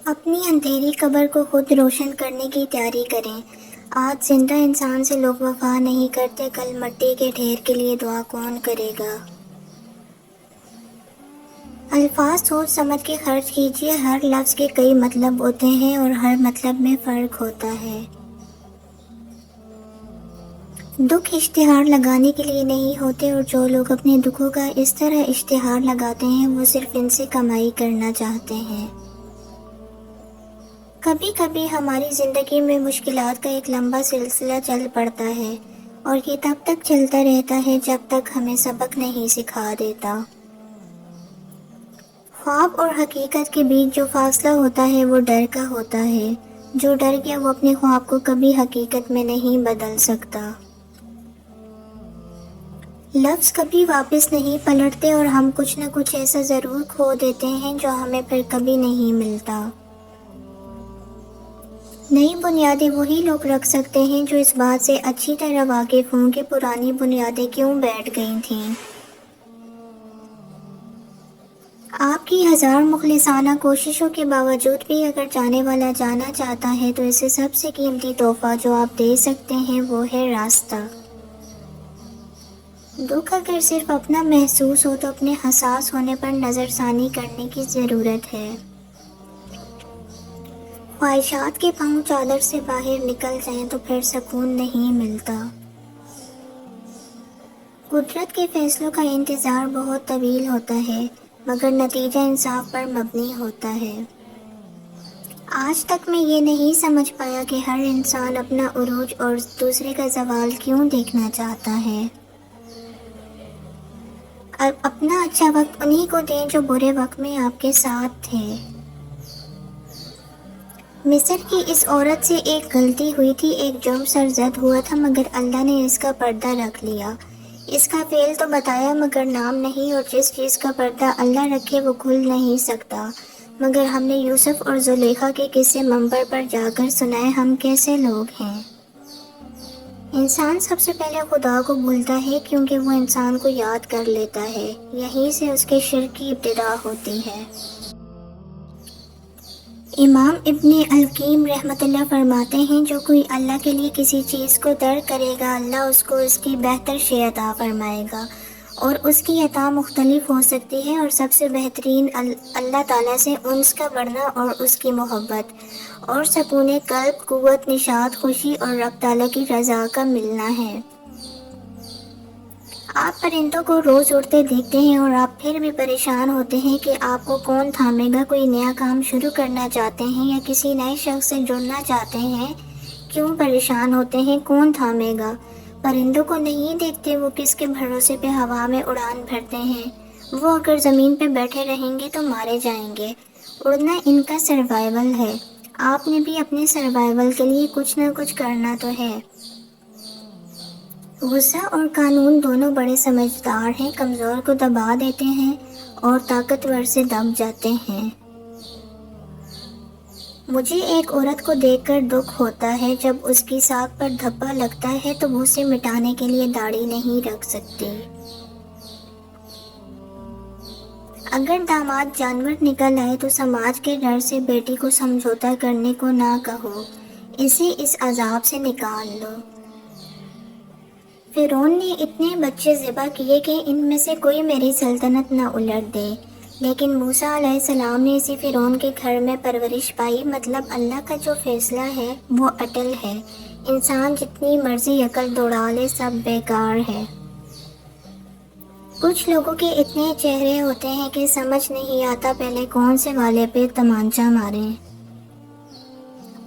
اپنی اندھیری قبر کو خود روشن کرنے کی تیاری کریں۔ آج زندہ انسان سے لوگ وفا نہیں کرتے، کل مٹی کے ڈھیر کے لیے دعا کون کرے گا؟ الفاظ سوچ سمجھ کے خرچ کیجیے، ہر لفظ کے کئی مطلب ہوتے ہیں اور ہر مطلب میں فرق ہوتا ہے۔ دکھ اشتہار لگانے کے لیے نہیں ہوتے، اور جو لوگ اپنے دکھوں کا اس طرح اشتہار لگاتے ہیں وہ صرف ان سے کمائی کرنا چاہتے ہیں۔ کبھی کبھی ہماری زندگی میں مشکلات کا ایک لمبا سلسلہ چل پڑتا ہے، اور یہ تب تک چلتا رہتا ہے جب تک ہمیں سبق نہیں سکھا دیتا۔ خواب اور حقیقت کے بیچ جو فاصلہ ہوتا ہے وہ ڈر کا ہوتا ہے۔ جو ڈر گیا وہ اپنے خواب کو کبھی حقیقت میں نہیں بدل سکتا۔ لفظ کبھی واپس نہیں پلٹتے، اور ہم کچھ نہ کچھ ایسا ضرور کھو دیتے ہیں جو ہمیں پھر کبھی نہیں ملتا۔ نئی بنیادیں وہی لوگ رکھ سکتے ہیں جو اس بات سے اچھی طرح واقف ہوں کہ پرانی بنیادیں کیوں بیٹھ گئی تھیں۔ آپ کی ہزار مخلصانہ کوششوں کے باوجود بھی اگر جانے والا جانا چاہتا ہے تو اسے سب سے قیمتی تحفہ جو آپ دے سکتے ہیں وہ ہے راستہ۔ دکھ اگر صرف اپنا محسوس ہو تو اپنے حساس ہونے پر نظر ثانی کرنے کی ضرورت ہے۔ خواہشات کے پاؤں چادر سے باہر نکل جائیں تو پھر سکون نہیں ملتا۔ قدرت کے فیصلوں کا انتظار بہت طویل ہوتا ہے، مگر نتیجہ انصاف پر مبنی ہوتا ہے۔ آج تک میں یہ نہیں سمجھ پایا کہ ہر انسان اپنا عروج اور دوسرے کا زوال کیوں دیکھنا چاہتا ہے۔ اپنا اچھا وقت انہی کو دیں جو برے وقت میں آپ کے ساتھ تھے۔ مصر کی اس عورت سے ایک غلطی ہوئی تھی، ایک جرم سرزد ہوا تھا، مگر اللہ نے اس کا پردہ رکھ لیا۔ اس کا فعل تو بتایا مگر نام نہیں، اور جس چیز کا پردہ اللہ رکھے وہ کھل نہیں سکتا۔ مگر ہم نے یوسف اور زلیخا کے قصے منبر پر جا کر سنائے، ہم کیسے لوگ ہیں۔ انسان سب سے پہلے خدا کو بھولتا ہے کیونکہ وہ انسان کو یاد کر لیتا ہے، یہیں سے اس کے شرک کی ابتدا ہوتی ہے۔ امام ابن القیم رحمۃ اللہ فرماتے ہیں، جو کوئی اللہ کے لیے کسی چیز کو ترک کرے گا اللہ اس کو اس کی بہتر شے عطا فرمائے گا، اور اس کی عطا مختلف ہو سکتی ہے، اور سب سے بہترین اللہ تعالیٰ سے انس کا بڑھنا اور اس کی محبت اور سکون قلب، قوت، نشاط، خوشی اور رب تعالیٰ کی رضا کا ملنا ہے۔ آپ پرندوں کو روز اڑتے دیکھتے ہیں اور آپ پھر بھی پریشان ہوتے ہیں کہ آپ کو کون تھامے گا۔ کوئی نیا کام شروع کرنا چاہتے ہیں یا کسی نئے شخص سے جڑنا چاہتے ہیں، کیوں پریشان ہوتے ہیں، کون تھامے گا؟ پرندوں کو نہیں دیکھتے، وہ کس کے بھروسے پہ ہوا میں اڑان بھرتے ہیں؟ وہ اگر زمین پہ بیٹھے رہیں گے تو مارے جائیں گے۔ اڑنا ان کا سروائیول ہے، آپ نے بھی اپنے سروائیول کے لیے کچھ نہ کچھ کرنا تو ہے۔ غصہ اور قانون دونوں بڑے سمجھدار ہیں، کمزور کو دبا دیتے ہیں اور طاقتور سے دب جاتے ہیں۔ مجھے ایک عورت کو دیکھ کر دکھ ہوتا ہے، جب اس کی ساکھ پر دھبا لگتا ہے تو وہ اسے مٹانے کے لیے داڑھی نہیں رکھ سکتی۔ اگر داماد جانور نکل آئے تو سماج کے ڈر سے بیٹی کو سمجھوتا کرنے کو نہ کہو، اسے اس عذاب سے نکال لو۔ فرعون نے اتنے بچے ذبح کیے کہ ان میں سے کوئی میری سلطنت نہ الٹ دے، لیکن موسیٰ علیہ السلام نے اسی فرعون کے گھر میں پرورش پائی۔ مطلب اللہ کا جو فیصلہ ہے وہ اٹل ہے، انسان جتنی مرضی عقل دوڑا لے سب بیکار ہے۔ کچھ لوگوں کے اتنے چہرے ہوتے ہیں کہ سمجھ نہیں آتا پہلے کون سے والے پہ تمانچہ ماریں۔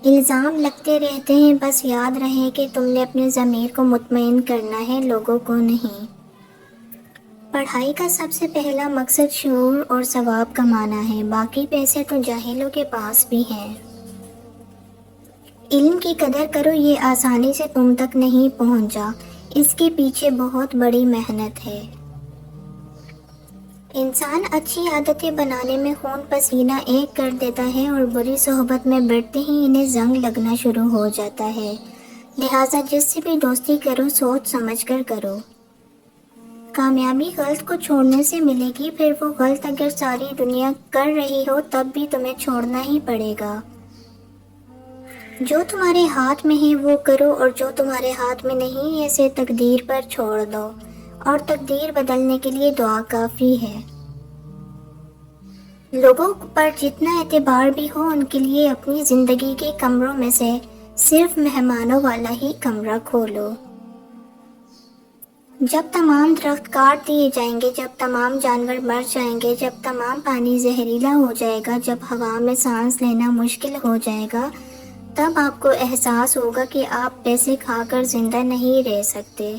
الزام لگتے رہتے ہیں، بس یاد رہے کہ تم نے اپنے ضمیر کو مطمئن کرنا ہے، لوگوں کو نہیں۔ پڑھائی کا سب سے پہلا مقصد شعور اور ثواب کمانا ہے، باقی پیسے تو جاہلوں کے پاس بھی ہیں۔ علم کی قدر کرو، یہ آسانی سے تم تک نہیں پہنچا، اس کے پیچھے بہت بڑی محنت ہے۔ انسان اچھی عادتیں بنانے میں خون پسینہ ایک کر دیتا ہے اور بری صحبت میں بیٹھتے ہی انہیں زنگ لگنا شروع ہو جاتا ہے، لہٰذا جس سے بھی دوستی کرو سوچ سمجھ کر کرو۔ کامیابی غلط کو چھوڑنے سے ملے گی، پھر وہ غلط اگر ساری دنیا کر رہی ہو تب بھی تمہیں چھوڑنا ہی پڑے گا۔ جو تمہارے ہاتھ میں ہے وہ کرو، اور جو تمہارے ہاتھ میں نہیں اسے تقدیر پر چھوڑ دو، اور تقدیر بدلنے کے لیے دعا کافی ہے۔ لوگوں پر جتنا اعتبار بھی ہو، ان کے لیے اپنی زندگی کے کمروں میں سے صرف مہمانوں والا ہی کمرہ کھولو۔ جب تمام درخت کاٹ دیے جائیں گے، جب تمام جانور مر جائیں گے، جب تمام پانی زہریلا ہو جائے گا، جب ہوا میں سانس لینا مشکل ہو جائے گا، تب آپ کو احساس ہوگا کہ آپ پیسے کھا کر زندہ نہیں رہ سکتے۔